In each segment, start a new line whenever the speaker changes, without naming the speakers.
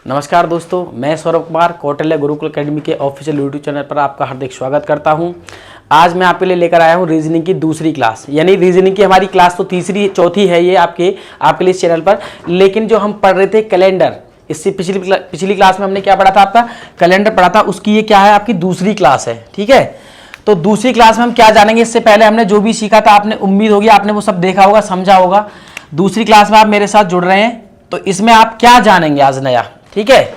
नमस्कार दोस्तों, मैं सौरभ कुमार कौटिल्य गुरुकुल एकेडमी के ऑफिशियल यूट्यूब चैनल पर आपका हार्दिक स्वागत करता हूं। आज मैं आपके लिए लेकर आया हूं रीजनिंग की दूसरी क्लास। यानी रीजनिंग की हमारी क्लास तो चौथी है ये आपके लिए इस चैनल पर। लेकिन जो हम पढ़ रहे थे कैलेंडर, इससे पिछली क्लास में हमने क्या पढ़ा था, आपका कैलेंडर पढ़ा था, उसकी ये क्या है, आपकी दूसरी क्लास है। ठीक है, तो दूसरी क्लास में हम क्या जानेंगे, इससे पहले हमने जो भी सीखा था, आपने उम्मीद होगी आपने वो सब देखा होगा, समझा होगा। दूसरी क्लास में आप मेरे साथ जुड़ रहे हैं तो इसमें आप क्या जानेंगे आज नया। ठीक है,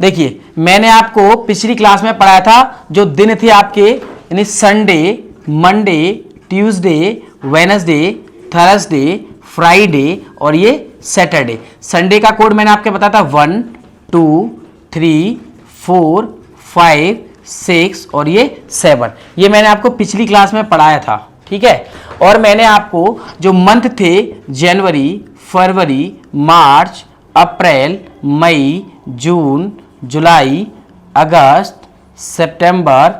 देखिए मैंने आपको पिछली क्लास में पढ़ाया था जो दिन थे आपके, यानी Sunday, Monday, Tuesday, Wednesday, Thursday, Friday और ये सैटरडे। संडे का कोड मैंने आपके बताया था 1 2 3 4 5 6 और ये 7। ये मैंने आपको पिछली क्लास में पढ़ाया था। ठीक है, और मैंने आपको जो मंथ थे जनवरी, फरवरी, मार्च, अप्रैल, मई, जून, जुलाई, अगस्त, सितंबर,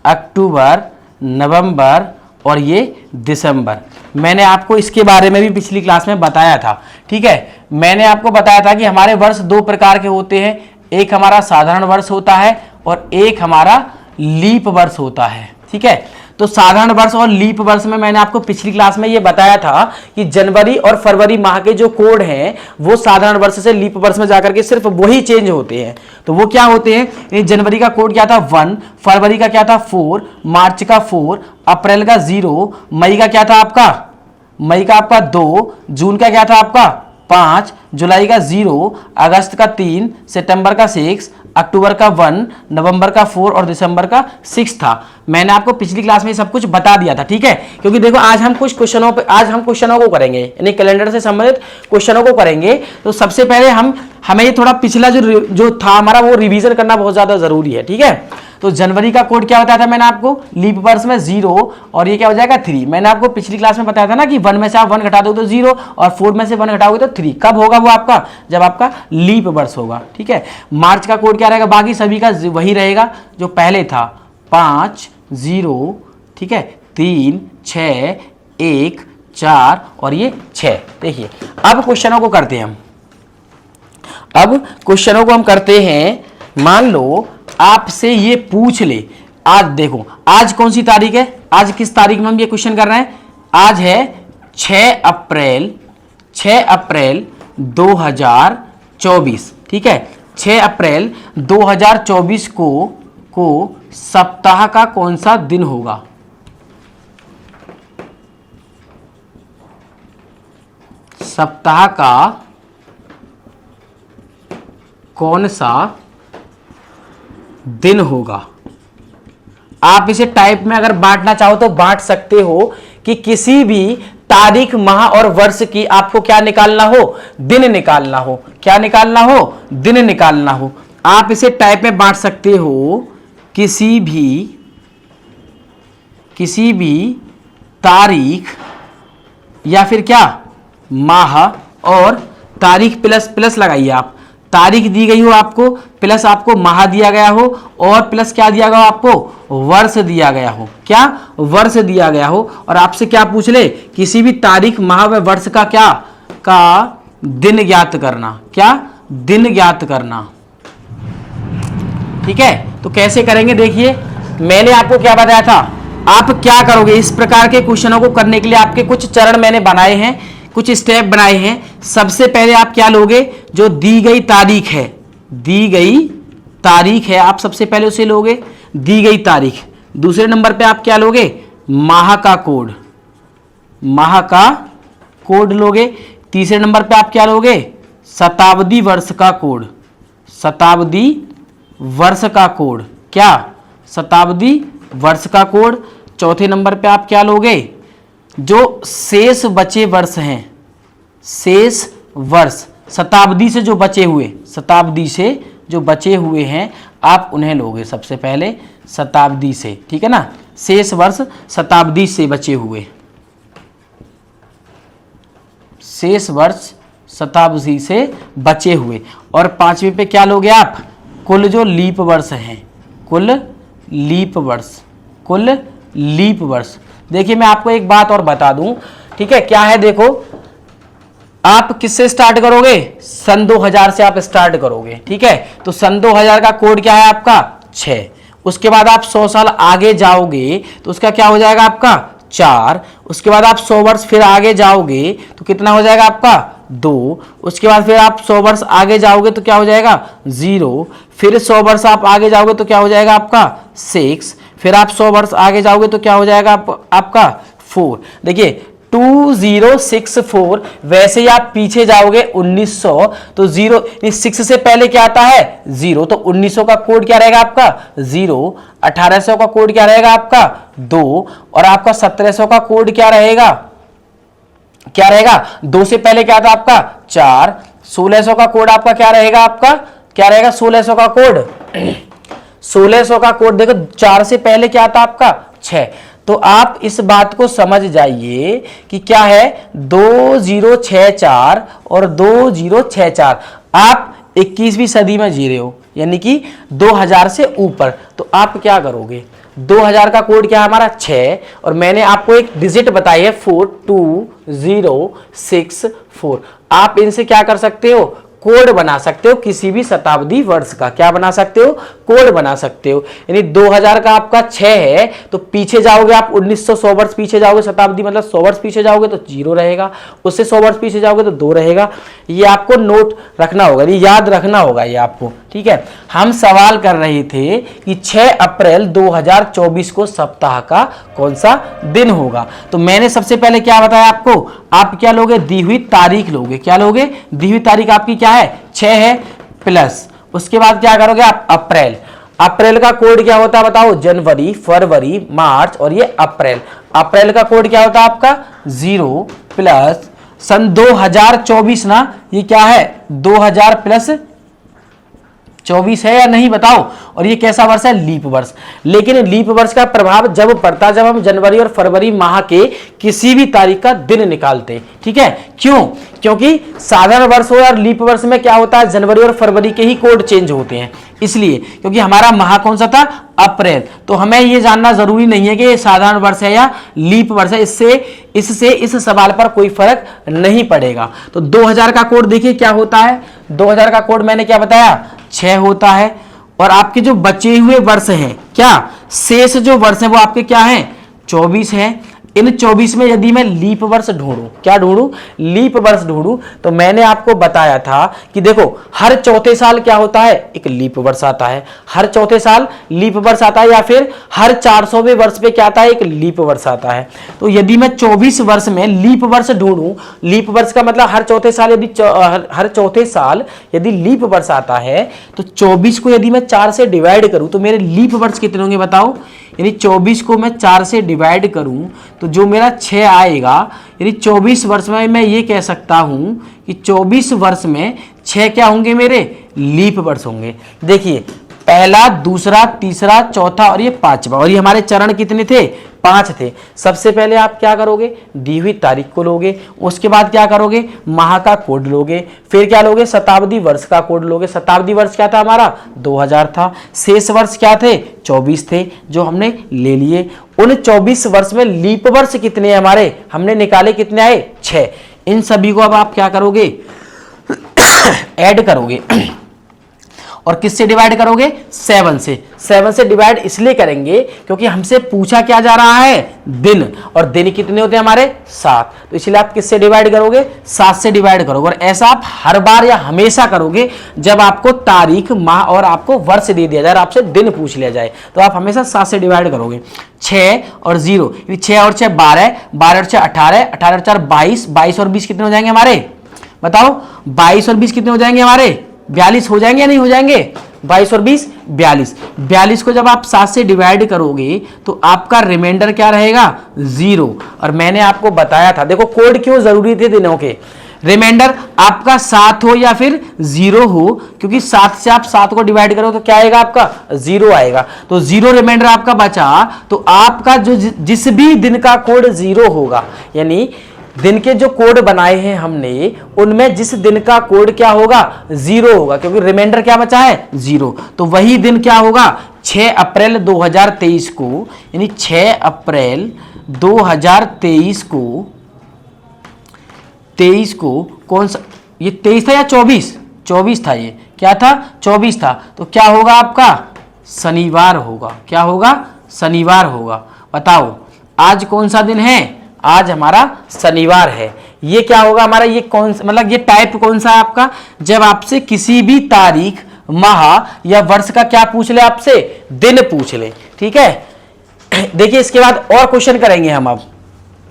अक्टूबर, नवंबर और ये दिसंबर, मैंने आपको इसके बारे में भी पिछली क्लास में बताया था। ठीक है, मैंने आपको बताया था कि हमारे वर्ष दो प्रकार के होते हैं, एक हमारा साधारण वर्ष होता है और एक हमारा लीप वर्ष होता है। ठीक है, तो साधारण वर्ष और लीप वर्ष में मैंने आपको पिछली क्लास में ये बताया था कि जनवरी और फरवरी माह के जो कोड हैं वो साधारण वर्ष से लीप वर्ष में जाकर के सिर्फ वही चेंज होते हैं। तो वो क्या होते हैं, जनवरी का कोड क्या था 1, फरवरी का क्या था 4, मार्च का 4, अप्रैल का 0, मई का क्या था आपका 2, जून का क्या था आपका 5, जुलाई का 0, अगस्त का 3, सितंबर का 6, अक्टूबर का 1, नवंबर का 4 और दिसंबर का 6 था। मैंने आपको पिछली क्लास में सब कुछ बता दिया था। ठीक है, क्योंकि देखो आज हम क्वेश्चनों को करेंगे, यानी कैलेंडर से संबंधित क्वेश्चनों को करेंगे। तो सबसे पहले हमें ये थोड़ा पिछला जो था हमारा वो रिवीजन करना बहुत ज्यादा जरूरी है। ठीक है, तो जनवरी का कोड क्या बताया था मैंने आपको, लीप वर्ष में 0 और ये क्या हो जाएगा 3। मैंने आपको पिछली क्लास में बताया था ना कि 1 में से आप 1 घटा दोगे तो 0 और 4 में से 1 घटाओगे तो 3। कब होगा वो आपका, जब आपका लीप वर्ष होगा। ठीक है, मार्च का कोड क्या रहेगा, बाकी सभी का वही रहेगा जो पहले था, 5 0, ठीक है, 3 6 1 4 और ये 6। देखिए अब क्वेश्चनों को करते हैं हम करते हैं। मान लो आपसे ये पूछ ले, आज देखो आज कौन सी तारीख है, आज किस तारीख में हम ये क्वेश्चन कर रहे हैं, आज है 6 अप्रैल 2024। ठीक है, 6 अप्रैल 2024 को सप्ताह का कौन सा दिन होगा। सप्ताह का कौन सा दिन होगा। आप इसे टाइप में अगर बांटना चाहो तो बांट सकते हो कि किसी भी तारीख, माह और वर्ष की आपको क्या निकालना हो, दिन निकालना हो। क्या निकालना हो, दिन निकालना हो। आप इसे टाइप में बांट सकते हो, किसी भी तारीख या फिर क्या माह और तारीख प्लस लगाइए आप। तारीख दी गई हो आपको, प्लस आपको माह दिया गया हो और प्लस क्या दिया गया हो आपको, वर्ष दिया गया हो। क्या वर्ष दिया गया हो, और आपसे क्या पूछ ले, किसी भी तारीख, माह व वर्ष का दिन ज्ञात करना। क्या दिन ज्ञात करना। ठीक है, तो कैसे करेंगे, देखिए मैंने आपको क्या बताया था। आप क्या करोगे, इस प्रकार के क्वेश्चनों को करने के लिए आपके कुछ चरण मैंने बनाए हैं, कुछ स्टेप बनाए हैं। सबसे पहले आप क्या लोगे, जो दी गई तारीख है आप सबसे पहले उसे लोगे, दी गई तारीख। दूसरे नंबर पे आप क्या लोगे, माह का कोड लोगे। तीसरे नंबर पे आप क्या लोगे, शताब्दी वर्ष का कोड। क्या शताब्दी वर्ष का कोड। चौथे नंबर पे आप क्या लोगे, जो शेष बचे वर्ष हैं, शेष वर्ष शताब्दी से जो बचे हुए हैं आप उन्हें लोगे सबसे पहले, शताब्दी से। ठीक है ना, शेष वर्ष शताब्दी से बचे हुए, शेष वर्ष शताब्दी से बचे हुए। और पांचवें पे क्या लोगे आप, कुल जो लीप वर्ष हैं, कुल लीप वर्ष। देखिए मैं आपको एक बात और बता दूं, ठीक है, क्या है देखो, आप किससे स्टार्ट करोगे? सन 2000 से आप स्टार्ट करोगे, ठीक है। तो सन 2000 का कोड क्या है आपका? 6। उसके बाद आप 100 साल आगे जाओगे तो उसका क्या हो जाएगा आपका? 4। उसके बाद आप 100 वर्ष फिर आगे जाओगे तो कितना हो जाएगा आपका? 2। उसके बाद फिर आप 100 वर्ष आगे जाओगे तो क्या हो जाएगा? 0। फिर 100 वर्ष आप आगे जाओगे तो क्या हो जाएगा आपका? 6। फिर आप 100 वर्ष आगे जाओगे तो क्या हो जाएगा आपका? 4। देखिए 2064। वैसे ही आप पीछे जाओगे 1900 तो 6 से पहले क्या आता है? 0। तो 1900 का कोड क्या रहेगा आपका? 0। 1800 का कोड क्या रहेगा आपका? 2। और आपका 1700 का कोड क्या रहेगा? 2 से पहले क्या था आपका? 4। 1600 का कोड आपका क्या रहेगा? 1600 का कोड 1600 का कोड देखो, 4 से पहले क्या था आपका? 6। तो आप इस बात को समझ जाइए कि क्या है 2064 और 2064। आप 21वीं सदी में जी रहे हो, यानी कि 2000 से ऊपर। तो आप क्या करोगे? 2000 का कोड क्या है हमारा? 6। और मैंने आपको एक डिजिट बताई है 42064। आप इनसे क्या कर सकते हो? कोड बना सकते हो किसी भी शताब्दी वर्ष का। क्या बना सकते हो? कोड बना सकते हो। यानी 2000 का आपका 6 है तो पीछे जाओगे आप 1900 100 वर्ष पीछे जाओगे, शताब्दी मतलब 100 वर्ष पीछे जाओगे तो 0 रहेगा, उससे 100 वर्ष पीछे जाओगे तो 2 रहेगा। ये आपको नोट रखना होगा, ये याद रखना होगा ये आपको, ठीक है। हम सवाल कर रहे थे कि 6 अप्रैल 2024 को सप्ताह का कौन सा दिन होगा। तो मैंने सबसे पहले क्या बताया आपको? आप क्या लोगे? दी हुई तारीख लोगे। क्या लोगे? दी हुई तारीख आपकी क्या है? 6 है, प्लस उसके बाद क्या करोगे आप? अप्रैल। अप्रैल का कोड क्या होता है बताओ? जनवरी, फरवरी, मार्च और ये अप्रैल। अप्रैल का कोड क्या होता है आपका? 0 प्लस सन 2024 ना, ये क्या है? 2000 प्लस 24 है या नहीं बताओ। और ये कैसा वर्ष है? लीप वर्ष। लेकिन लीप वर्ष का प्रभाव जब पड़ता जब हम जनवरी और फरवरी माह के किसी भी तारीख का दिन निकालते, ठीक है। क्यों? क्योंकि साधारण वर्ष हो और लीप वर्ष में क्या होता है? जनवरी और फरवरी के ही कोड चेंज होते हैं, इसलिए। क्योंकि हमारा माह कौन सा था? अप्रैल। तो हमें ये जानना जरूरी नहीं है कि ये साधारण वर्ष है या लीप वर्ष है, इससे इस सवाल पर कोई फर्क नहीं पड़ेगा। तो 2000 का कोड देखिए क्या होता है। 2000 का कोड मैंने क्या बताया? 6 होता है। और आपके जो बचे हुए वर्ष हैं, क्या शेष जो वर्ष है वो आपके क्या हैं? 24 हैं। इन 24 में यदि मैं लीप वर्ष ढूंढूं, क्या ढूंढूं? लीप वर्ष ढूंढूं, तो मैंने आपको बताया था कि देखो हर चौथे साल क्या होता है? एक लीप वर्ष आता है। हर चौथे साल लीप वर्ष आता है, या फिर हर 400वें वर्ष पे क्या आता है? एक लीप वर्ष आता है। तो यदि मैं 24 वर्ष में लीप वर्ष ढूंढूं, लीप वर्ष का मतलब हर चौथे साल यदि लीप वर्ष आता है तो 24 को यदि मैं 4 से डिवाइड करूं तो मेरे लीप वर्ष कितने होंगे बताओ? यानी 24 को मैं 4 से डिवाइड करूं तो जो मेरा 6 आएगा, यानी 24 वर्ष में मैं ये कह सकता हूं कि 24 वर्ष में 6 क्या होंगे? मेरे लीप वर्ष होंगे। देखिए पहला, दूसरा, तीसरा, चौथा और ये 5वां। और ये हमारे चरण कितने थे? 5 थे। सबसे पहले आप क्या करोगे? दी हुई तारीख को लोगे। उसके बाद क्या करोगे? माह का कोड लोगे। फिर क्या लोगे? शताब्दी वर्ष का कोड लोगे। शताब्दी वर्ष क्या था हमारा? 2000 था। शेष वर्ष क्या थे? 24 थे, जो हमने ले लिए। उन 24 वर्ष में लीप वर्ष कितने हमारे हमने निकाले? कितने आए? 6। इन सभी को अब आप क्या करोगे? ऐड करोगे। और किससे डिवाइड करोगे? 7 से। 7 से डिवाइड इसलिए करेंगे क्योंकि हमसे पूछा क्या जा रहा है? दिन। और दिन कितने होते हैं हमारे? 7। तो इसलिए आप किससे डिवाइड करोगे? 7 से डिवाइड करोगे। और ऐसा आप हर बार या हमेशा करोगे जब आपको तारीख, माह और आपको वर्ष दे दिया जाए, आपसे दिन पूछ लिया जाए, तो आप हमेशा 7 से डिवाइड करोगे। 6 और 0, 6 और 6 12, 12 और 6 18, 18 और 4 22, 22 और 20 कितने हो जाएंगे हमारे? बताओ 22 और 20 कितने हो जाएंगे हमारे? 42 हो जाएंगे या नहीं हो जाएंगे? 22 और 20 42। 42 को जब आप 7 से डिवाइड करोगे तो आपका रिमाइंडर क्या रहेगा? 0। और मैंने आपको बताया था, देखो कोड क्यों जरूरी थे दिनों के। रिमाइंडर आपका 7 हो या फिर 0 हो, क्योंकि 7 से आप 7 को डिवाइड करो तो क्या आएगा आपका? 0 आएगा। तो 0 रिमाइंडर आपका बचा, तो आपका जो जिस भी दिन का कोड 0 होगा, यानी दिन के जो कोड बनाए हैं हमने, उनमें जिस दिन का कोड क्या होगा? 0 होगा, क्योंकि रिमाइंडर क्या बचा है? 0। तो वही दिन क्या होगा? 6 अप्रैल 2023 को, यानी 6 अप्रैल 2023 को 23 को कौन सा, ये 23 था या 24? 24 था, ये क्या था? 24 था। तो क्या होगा आपका? शनिवार होगा। क्या होगा? शनिवार होगा। बताओ आज कौन सा दिन है? आज हमारा शनिवार है। ये क्या होगा हमारा? ये कौन सा, मतलब ये टाइप कौन सा है आपका? जब आपसे किसी भी तारीख, माह या वर्ष का क्या पूछ ले? आपसे दिन पूछ ले। ठीक है, देखिए इसके बाद और क्वेश्चन करेंगे हम अब,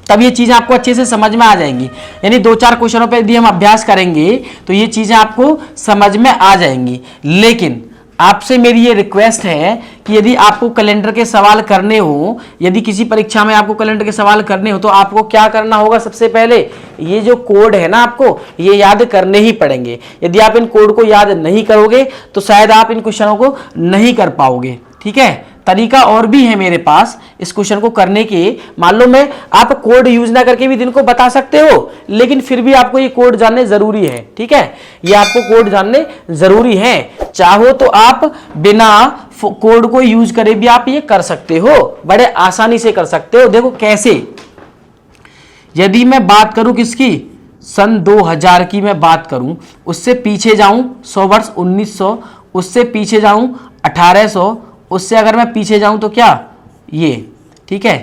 तब ये चीजें आपको अच्छे से समझ में आ जाएंगी। यानी 2-4 क्वेश्चनों पे यदि हम अभ्यास करेंगे तो ये चीजें आपको समझ में आ जाएंगी। लेकिन आपसे मेरी ये रिक्वेस्ट है कि यदि आपको कैलेंडर के सवाल करने हो, यदि किसी परीक्षा में आपको कैलेंडर के सवाल करने हो, तो आपको क्या करना होगा? सबसे पहले ये जो कोड है ना, आपको ये याद करने ही पड़ेंगे। यदि आप इन कोड को याद नहीं करोगे तो शायद आप इन क्वेश्चनों को नहीं कर पाओगे। ठीक है, तरीका और भी है मेरे पास इस क्वेश्चन को करने के। मान लो मैं, आप कोड यूज ना करके भी दिन को बता सकते हो, लेकिन फिर भी आपको ये कोड जानने जरूरी है। ठीक है, ये आपको कोड जानने जरूरी है। चाहो तो आप बिना कोड को यूज करे भी आप ये कर सकते हो, बड़े आसानी से कर सकते हो। देखो कैसे, यदि मैं बात करूं किसकी, सन 2000 की मैं बात करूं, उससे पीछे जाऊं 100 वर्ष 1900, उससे पीछे जाऊं 1800, उससे अगर मैं पीछे जाऊं तो क्या ये। ठीक है,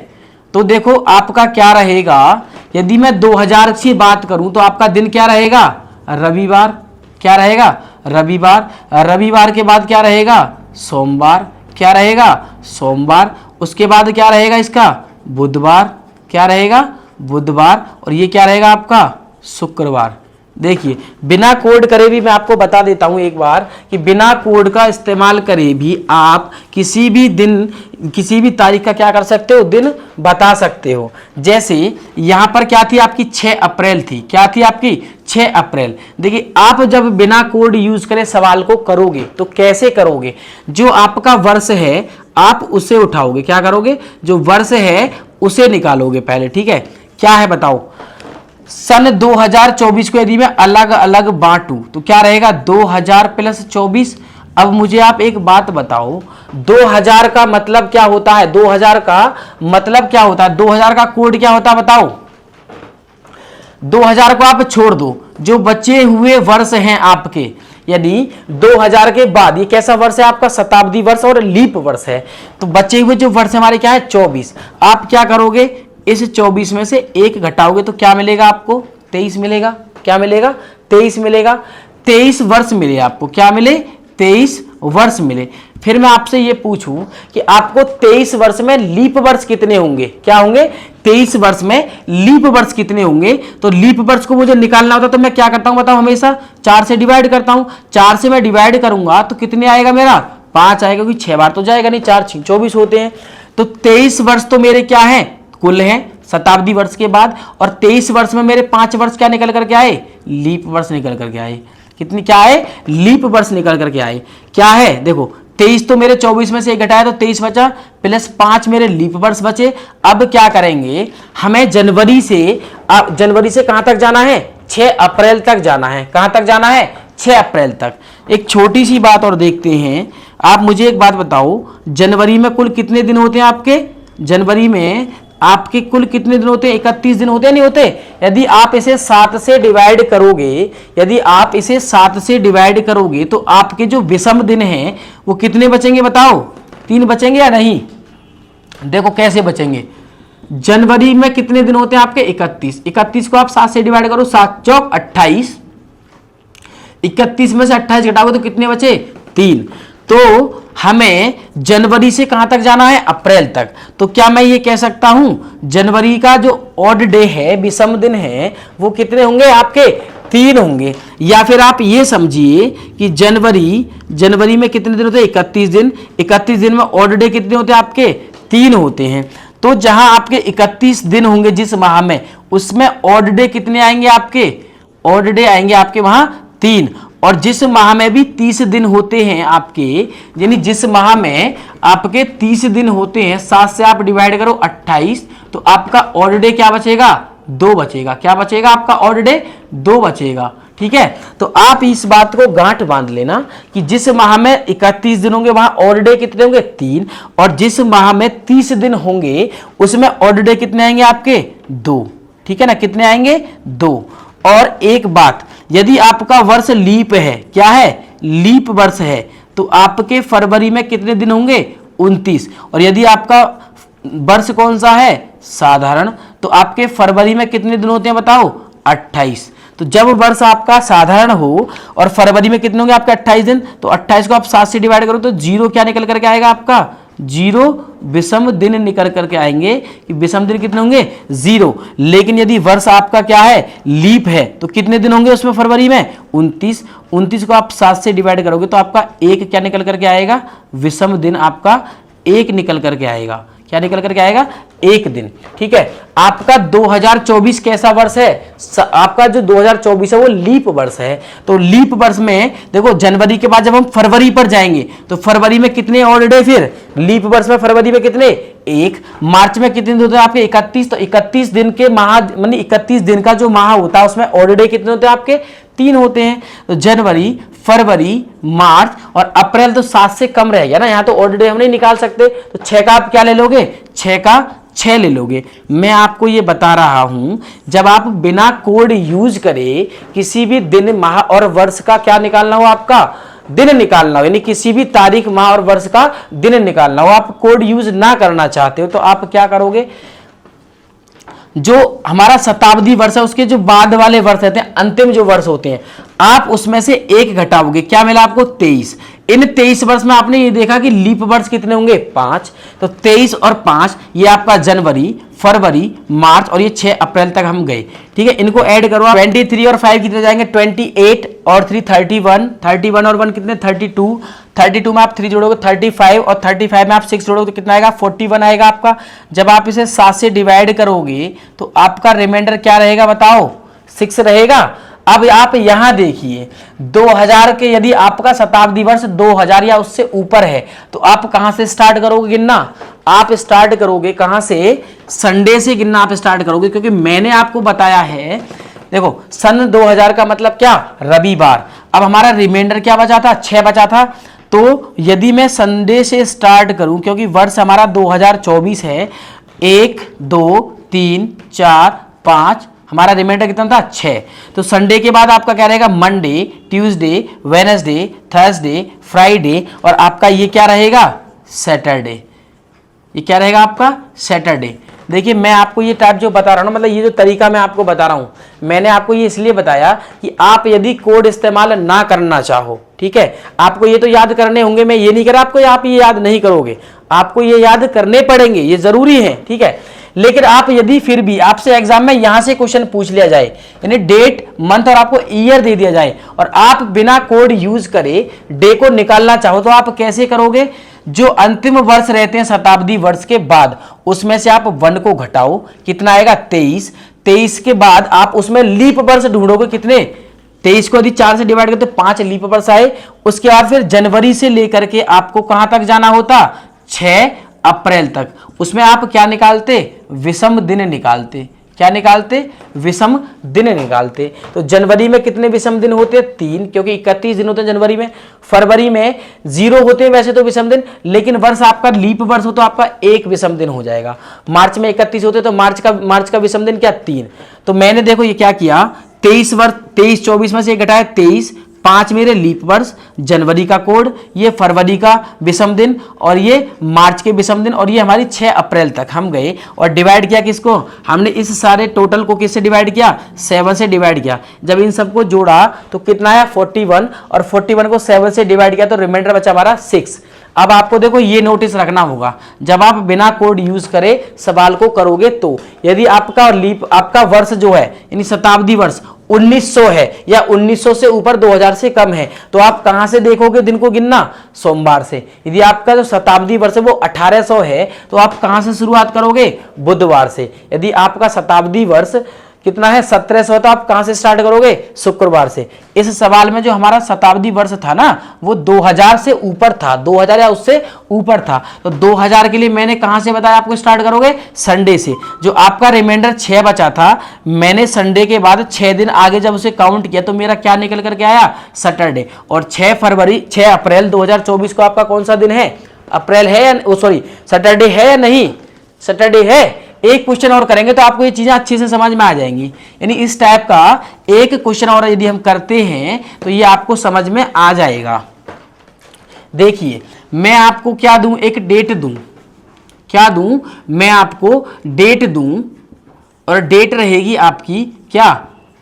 तो देखो आपका क्या रहेगा, यदि मैं 2000 की बात करूं तो आपका दिन क्या रहेगा? रविवार। क्या रहेगा? रविवार। रविवार के बाद क्या रहेगा? सोमवार। क्या रहेगा? सोमवार। उसके बाद क्या रहेगा इसका? बुधवार। क्या रहेगा? बुधवार। और ये क्या रहेगा आपका? शुक्रवार। देखिए बिना कोड करे भी मैं आपको बता देता हूं एक बार कि बिना कोड का इस्तेमाल करे भी आप किसी भी दिन, किसी भी तारीख का क्या कर सकते हो? दिन बता सकते हो। जैसे यहां पर क्या थी आपकी? 6 अप्रैल थी। क्या थी आपकी? 6 अप्रैल। देखिए आप जब बिना कोड यूज करे सवाल को करोगे तो कैसे करोगे? जो आपका वर्ष है आप उसे उठाओगे। क्या करोगे? जो वर्ष है उसे निकालोगे पहले। ठीक है, क्या है बताओ? सन 2024 को यदि मैं अलग अलग बांटूं तो क्या रहेगा? 2000 + 24। अब मुझे आप एक बात बताओ, 2000 का मतलब क्या होता है? 2000 का मतलब क्या होता है? 2000 का कोड क्या होता है बताओ? 2000 को आप छोड़ दो, जो बचे हुए वर्ष हैं आपके, यानी 2000 के बाद ये कैसा वर्ष है आपका? शताब्दी वर्ष और लीप वर्ष है। तो बचे हुए जो वर्ष हमारे क्या है? 24। आप क्या करोगे? इस 24 में से 1 घटाओगे तो क्या मिलेगा आपको? 23 मिलेगा। क्या मिलेगा? 23 मिलेगा। 23 वर्ष मिले आपको। क्या मिले? 23 वर्ष मिले। फिर मैं आपसे ये पूछूं कि आपको 23 वर्ष में लीप वर्ष कितने होंगे? क्या होंगे? 23 वर्ष में लीप वर्ष कितने होंगे? तो लीप वर्ष को मुझे निकालना होता तो मैं क्या करता हूं बताओ? हमेशा 4 से डिवाइड करता हूं। 4 से मैं डिवाइड करूंगा तो कितने आएगा मेरा? 5 आएगा, क्योंकि 6 बार तो जाएगा नहीं, 4 24 होते हैं। तो 23 वर्ष तो मेरे क्या है? कुल है शताब्दी वर्ष के बाद। और 23 वर्ष में मेरे 5 वर्ष क्या निकल करके आए? लीप वर्ष निकल करके आए। कितनी क्या है? लीप वर्ष निकल करके आए। क्या है? देखो 23 तो मेरे 24 में से 1 घटाया तो 23 बचा, प्लस 5 मेरे लीप वर्ष बचे। अब क्या करेंगे? हमें जनवरी से कहां तक जाना है? 6 अप्रैल तक जाना है। कहां तक जाना है? 6 अप्रैल तक। एक छोटी सी बात और देखते हैं। आप मुझे एक बात बताओ, जनवरी में कुल कितने दिन होते हैं आपके? जनवरी में आपके कुल कितने दिन होते हैं? 31 दिन होते हैं, नहीं होते? यदि आप इसे 7 से डिवाइड करोगे, यदि आप इसे 7 से डिवाइड करोगे तो आपके जो विषम दिन हैं वो कितने बचेंगे बताओ? 3 बचेंगे या नहीं? देखो कैसे बचेंगे। जनवरी में कितने दिन होते हैं आपके? 31। 31 को आप 7 से डिवाइड करो, 7 चौक 28। 31 में से 28 घटाओगे तो कितने बचे? 3। तो हमें जनवरी से कहां तक जाना है? अप्रैल तक। तो क्या मैं ये कह सकता हूं जनवरी का जो ऑड डे है, विषम दिन है, वो कितने होंगे आपके? 3 होंगे। या फिर आप ये समझिए कि जनवरी में कितने दिन होते हैं? 31 दिन। 31 दिन में ऑड डे कितने होते हैं आपके? 3 होते हैं। तो जहां आपके 31 दिन होंगे जिस माह में, उसमें ऑड डे कितने आएंगे आपके? ऑड डे आएंगे आपके वहां 3। और जिस माह में भी 30 दिन होते हैं आपके, यानी जिस माह में आपके 30 दिन होते हैं, 7 से आप डिवाइड करो 28, तो आपका ऑड डे क्या बचेगा? 2 बचेगा। क्या बचेगा आपका? ऑड डे 2 बचेगा। ठीक है, तो आप इस बात को गांठ बांध लेना कि जिस माह में 31 दिन होंगे वहां ऑड डे कितने होंगे? 3। और जिस माह में 30 दिन होंगे उसमें ऑड डे कितने आएंगे आपके? 2। ठीक है ना, कितने आएंगे? 2। और एक बात, यदि आपका वर्ष लीप है, क्या है, लीप वर्ष है, तो आपके फरवरी में कितने दिन होंगे, 29। और यदि आपका वर्ष कौन सा है, साधारण, तो आपके फरवरी में कितने दिन होते हैं बताओ, 28। तो जब वर्ष आपका साधारण हो और फरवरी में कितने होंगे आपके 28 दिन, तो 28 को आप 7 से डिवाइड करो तो 0 क्या निकल करके आएगा आपका, 0 विषम दिन निकल करके आएंगे। कि विषम दिन कितने होंगे, 0। लेकिन यदि वर्ष आपका क्या है, लीप है, तो कितने दिन होंगे उसमें फरवरी में, 29। 29 को आप 7 से डिवाइड करोगे तो आपका 1 क्या निकल करके आएगा, विषम दिन आपका 1 निकल करके आएगा। क्या निकल करके आएगा, 1 दिन। ठीक है, आपका 2024 कैसा वर्ष है, आपका जो 2024 है वो लीप वर्ष है। तो लीप वर्ष में देखो, जनवरी के बाद जब हम फरवरी पर जाएंगे तो फरवरी में कितने ऑड डे, फिर लीप वर्ष में फरवरी में कितने, 1। मार्च में कितने दिन होते हैं आपके, 31। तो 31 दिन के माह, मानी 31 दिन का जो माह होता है उसमें ऑड डे कितने होते हैं आपके, 3 होते हैं। तो जनवरी, फरवरी, मार्च और अप्रैल तो 7 से कम रहेगा ना, यहां तो ऑड डे हम नहीं निकाल सकते, तो 6 का आप क्या ले लोगे, 6 का 6 ले लोगे। मैं आपको ये बता रहा हूं, जब आप बिना कोड यूज करे किसी भी दिन, माह और वर्ष का क्या निकालना हो, आपका दिन निकालना हो, यानी किसी भी तारीख, माह और वर्ष का दिन निकालना हो, आप कोड यूज ना करना चाहते हो तो आप क्या करोगे, जो हमारा शताब्दी वर्ष है उसके जो बाद वाले वर्ष रहते हैं, अंतिम जो वर्ष होते हैं, आप उसमें से 1 घटाओगे। क्या मिला आपको, 23। इन 23 वर्ष में आपने ये देखा कि लीप वर्ष कितने होंगे, 5। तो 23 और 5 ये आपका जनवरी, फरवरी, मार्च और ये 6 अप्रैल तक हम गए। ठीक है, इनको ऐड करो आप, 23 और 5 कितने जाएंगे, 28 और 3 31, 31 और 1 कितने, 32, 32 में आप 3 जोड़ोगे 35 और 35 में आप 6 जोड़ोगे तो कितना आएगा, 41 आएगा आपका। जब आप इसे 7 से डिवाइड करोगे तो आपका रिमाइंडर क्या रहेगा बताओ, 6 रहेगा। अब आप यहां देखिए 2000 के, यदि आपका शताब्दी वर्ष 2000 या उससे ऊपर है तो आप कहां से स्टार्ट करोगे गिनना, आप स्टार्ट करोगे कहां से, संडे से गिनना आप स्टार्ट करोगे, क्योंकि मैंने आपको बताया है, देखो सन 2000 का मतलब क्या, रविवार। अब हमारा रिमाइंडर क्या बचा था, 6 बचा था। तो यदि मैं संडे से स्टार्ट करूं, क्योंकि वर्ष हमारा 2024 है, 1 2 3 4 5, हमारा रिमाइंडर कितना था, 6। तो संडे के बाद आपका क्या रहेगा, Monday, Tuesday, Wednesday, Thursday, Friday और आपका ये क्या रहेगा, सैटरडे। ये क्या रहेगा आपका, सैटरडे। देखिए मैं आपको ये टाइप जो बता रहा हूँ, मतलब ये जो तरीका मैं आपको बता रहा हूँ, मैंने आपको ये इसलिए बताया कि आप यदि कोड इस्तेमाल ना करना चाहो, ठीक है, आपको ये तो याद करने होंगे, मैं ये नहीं कर रहा आपको, आप ये याद नहीं करोगे, आपको ये याद करने पड़ेंगे, ये जरूरी है, ठीक है। लेकिन आप यदि फिर भी आपसे एग्जाम में यहां से क्वेश्चन पूछ लिया जाए, यानी डेट, मंथ और आपको ईयर दे दिया जाए और आप बिना कोड यूज करे डे को निकालना चाहो तो आप कैसे करोगे, जो अंतिम वर्ष रहते हैं शताब्दी वर्ष के बाद, उसमें से आप 1 को घटाओ, कितना आएगा, 23। 23 के बाद आप उसमें लीप वर्ष ढूंढोगे, कितने, 23 को यदि 4 से डिवाइड करते तो 5 लीप वर्ष आए। उसके बाद फिर जनवरी से लेकर के आपको कहां तक जाना होता, 6 अप्रैल तक। उसमें आप क्या निकालते, विषम दिन निकालते। क्या निकालते, विषम दिन निकालते। तो जनवरी में कितने विषम दिन होते हैं, 3, क्योंकि 31 दिन होते हैं जनवरी में। फरवरी में 0 होते हैं वैसे तो विषम दिन, लेकिन वर्ष आपका लीप वर्ष हो तो आपका 1 विषम दिन हो जाएगा। मार्च में 31 होते तो मार्च का विषम दिन क्या, 3। तो मैंने देखो ये क्या किया, 23-24 में से घटाया 23, 5 मेरे लीप वर्ष, जनवरी का कोड, ये फरवरी का विषम दिन और ये मार्च के विषम दिन, और ये हमारी 6 अप्रैल तक हम गए और डिवाइड किया किसको, हमने इस सारे टोटल को किससे डिवाइड किया, 7 से डिवाइड किया। जब इन सबको जोड़ा तो कितना आया, 41, और 41 को 7 से डिवाइड किया तो रिमाइंडर बचा हमारा 6। अब आपको देखो ये नोटिस रखना होगा, जब आप बिना कोड यूज करे सवाल को करोगे तो यदि आपका वर्ष जो है यानी शताब्दी वर्ष 1900 है या 1900 से ऊपर 2000 से कम है तो आप कहां से देखोगे दिन को गिनना, सोमवार से। यदि आपका जो शताब्दी वर्ष है वो 1800 है तो आप कहां से शुरुआत करोगे, बुधवार से। यदि आपका शताब्दी वर्ष कितना है, 1700, तो आप कहां से स्टार्ट करोगे, शुक्रवार से। इस सवाल में जो हमारा शताब्दी वर्ष था ना वो 2000 से ऊपर था, 2000 या उससे ऊपर था, तो 2000 के लिए मैंने कहां से बताया आपको स्टार्ट करोगे, संडे से। जो आपका रिमाइंडर 6 बचा था, मैंने संडे के बाद 6 दिन आगे जब उसे काउंट किया तो मेरा क्या निकल करके आया, सैटरडे। और 6 अप्रैल 2024 को आपका कौन सा दिन है, अप्रैल है या सॉरी सैटरडे है या नहीं, सैटरडे है, एक क्वेश्चन और करेंगे तो आपको ये चीजें अच्छे से समझ में आ जाएंगी। यानी इस टाइप का एक क्वेश्चन और यदि हम करते हैं तो ये आपको समझ में आ जाएगा। देखिए मैं आपको क्या दूं, एक डेट दूं, क्या दूं, मैं आपको डेट दूं और डेट रहेगी आपकी क्या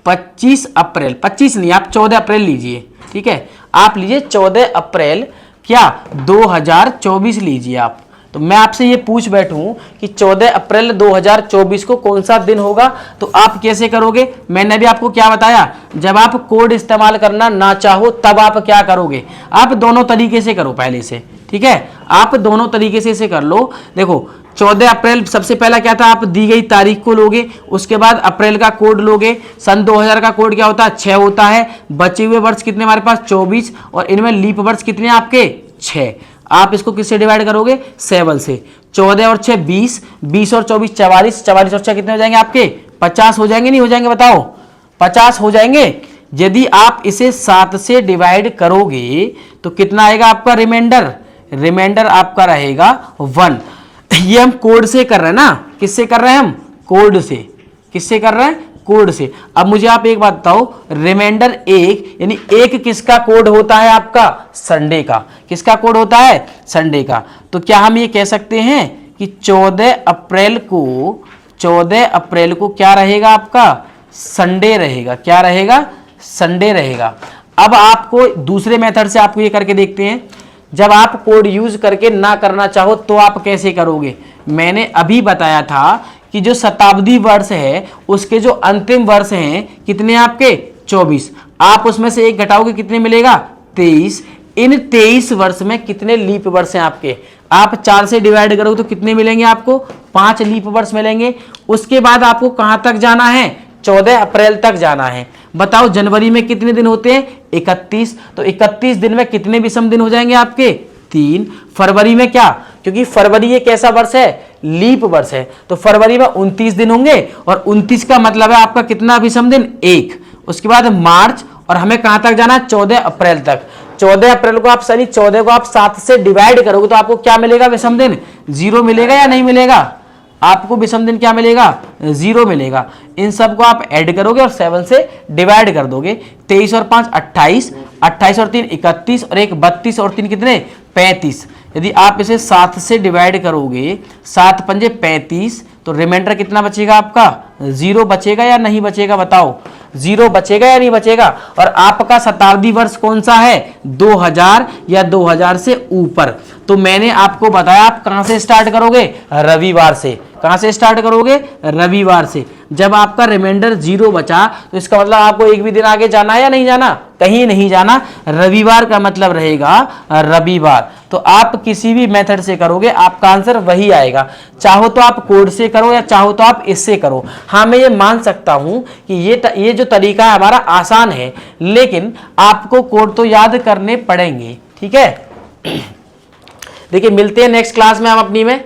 25 अप्रैल, 25 नहीं आप 14 अप्रैल लीजिए, ठीक है, आप लीजिए 14 अप्रैल क्या 2024 लीजिए आप। तो मैं आपसे ये पूछ बैठूं कि 14 अप्रैल 2024 को कौन सा दिन होगा, तो आप कैसे करोगे। मैंने भी आपको क्या बताया, जब आप कोड इस्तेमाल करना ना चाहो तब आप क्या करोगे, आप दोनों तरीके से करो पहले से, ठीक है, आप दोनों तरीके से इसे कर लो। देखो 14 अप्रैल सबसे पहला क्या था, आप दी गई तारीख को लोगे, उसके बाद अप्रैल का कोड लोगे, सन 2000 का कोड क्या होता है 6 होता है, बचे हुए वर्ष कितने हमारे पास 24 और इनमें लीप वर्ष कितने आपके 6। आप इसको किससे डिवाइड करोगे 7 से, 14 और 6 20, 20 और 24 44, 44 और 6 कितने हो जाएंगे आपके 50 हो जाएंगे, नहीं हो जाएंगे बताओ 50 हो जाएंगे। यदि आप इसे 7 से डिवाइड करोगे तो कितना आएगा आपका रिमाइंडर, रिमाइंडर आपका रहेगा 1। ये हम कोड से कर रहे हैं ना, किससे कर रहे हैं हम कोड से, किससे कर रहे हैं कोड से। अब मुझे आप एक बात बताओ, रिमाइंडर 1 यानी 1 किसका कोड होता है आपका संडे का, किसका कोड होता है संडे का। तो क्या हम ये कह सकते हैं कि 14 अप्रैल को, 14 अप्रैल को क्या रहेगा आपका संडे रहेगा, क्या रहेगा संडे रहेगा। अब आपको दूसरे मेथड से आपको ये करके देखते हैं, जब आप कोड यूज करके ना करना चाहो तो आप कैसे करोगे। मैंने अभी बताया था कि जो शताब्दी वर्ष है उसके जो अंतिम वर्ष हैं कितने आपके 24, आप उसमें से एक घटाओगे कितने मिलेगा 23। इन 23 वर्ष में कितने लीप वर्ष हैं आपके, आप 4 से डिवाइड करोगे तो कितने मिलेंगे आपको 5 लीप वर्ष मिलेंगे। उसके बाद आपको कहां तक जाना है 14 अप्रैल तक जाना है। बताओ जनवरी में कितने दिन होते हैं 31, तो 31 दिन में कितने विषम दिन हो जाएंगे आपके 3। फरवरी में क्या, क्योंकि फरवरी एक ऐसा वर्ष है लीप वर्ष है, तो फरवरी में 29 दिन होंगे और 29 का मतलब है आपका कितना विषम दिन 1। उसके बाद मार्च, और हमें कहां तक जाना है 14 अप्रैल तक। 14 अप्रैल को आप सनी 14 को आप 7 से डिवाइड करोगे तो आपको क्या मिलेगा विषम दिन 0 मिलेगा या नहीं मिलेगा, आपको विषम दिन क्या मिलेगा 0 मिलेगा। इन सबको आप ऐड करोगे और 7 से डिवाइड कर दोगे। 23 और 5 28, 28 और 3 31 और 1 32 और 3 कितने 35। यदि आप इसे 7 से डिवाइड करोगे 7 पंजे 35, तो रिमाइंडर कितना बचेगा आपका 0 बचेगा या नहीं बचेगा बताओ, 0 बचेगा या नहीं बचेगा। और आपका शताब्दी वर्ष कौन सा है 2000 या 2000 से ऊपर। तो मैंने आपको बताया आप कहां से स्टार्ट करोगे रविवार से, कहां से स्टार्ट करोगे रविवार से। जब आपका रिमाइंडर 0 बचा तो इसका मतलब आपको एक भी दिन आगे जाना है या नहीं जाना, कहीं नहीं जाना, रविवार का मतलब रहेगा रविवार। तो आप किसी भी मेथड से करोगे आपका आंसर वही आएगा, चाहो तो आप कोड से करो या चाहो तो आप इससे करो। हाँ मैं ये मान सकता हूं कि ये जो तरीका है हमारा आसान है, लेकिन आपको कोड तो याद करने पड़ेंगे, ठीक है। देखिए मिलते हैं नेक्स्ट क्लास में हम अपनी में।